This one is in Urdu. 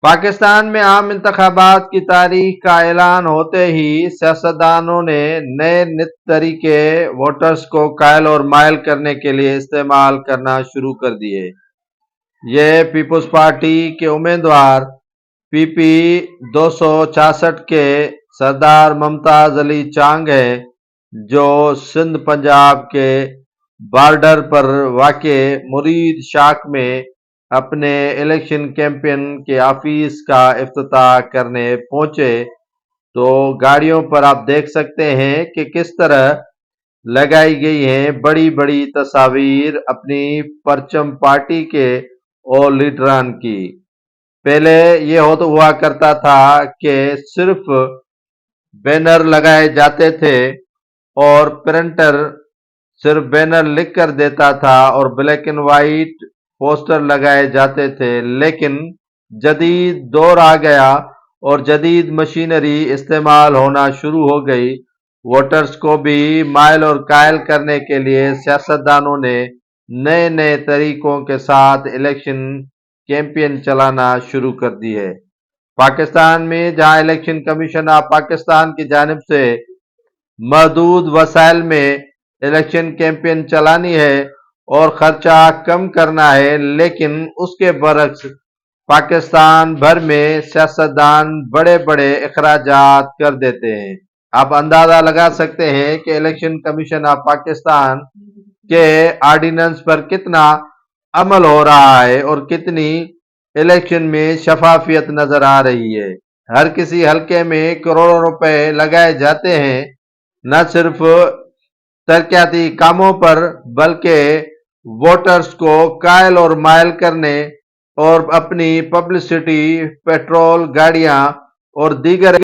پاکستان میں عام انتخابات کی تاریخ کا اعلان ہوتے ہی سیاستدانوں نے نئے نت طریقے ووٹرز کو قائل اور مائل کرنے کے لیے استعمال کرنا شروع کر دیے۔ یہ پیپلز پارٹی کے امیدوار پی پی 266 کے سردار ممتاز علی چانگ ہے، جو سندھ پنجاب کے بارڈر پر واقع مرید شاخ میں اپنے الیکشن کیمپین کے آفس کا افتتاح کرنے پہنچے تو گاڑیوں پر آپ دیکھ سکتے ہیں کہ کس طرح لگائی گئی ہیں بڑی بڑی تصاویر اپنی پرچم پارٹی کے اور لیڈران کی۔ پہلے یہ ہوا کرتا تھا کہ صرف بینر لگائے جاتے تھے اور پرنٹر صرف بینر لکھ کر دیتا تھا اور بلیک اینڈ وائٹ پوسٹر لگائے جاتے تھے، لیکن جدید دور آ گیا اور جدید مشینری استعمال ہونا شروع ہو گئی۔ ووٹرز کو بھی مائل اور قائل کرنے کے لیے سیاستدانوں نے نئے نئے طریقوں کے ساتھ الیکشن کیمپین چلانا شروع کر دی ہے۔ پاکستان میں جہاں الیکشن کمیشن آف پاکستان کی جانب سے محدود وسائل میں الیکشن کیمپین چلانی ہے اور خرچہ کم کرنا ہے، لیکن اس کے برعکس پاکستان بھر میں سیاستدان بڑے بڑے اخراجات کر دیتے ہیں۔ آپ اندازہ لگا سکتے ہیں کہ الیکشن کمیشن آف پاکستان کے آرڈیننس پر کتنا عمل ہو رہا ہے اور کتنی الیکشن میں شفافیت نظر آ رہی ہے۔ ہر کسی حلقے میں کروڑوں روپے لگائے جاتے ہیں، نہ صرف ترقیاتی کاموں پر بلکہ ووٹرز کو قائل اور مائل کرنے اور اپنی پبلسٹی، پیٹرول گاڑیاں اور دیگر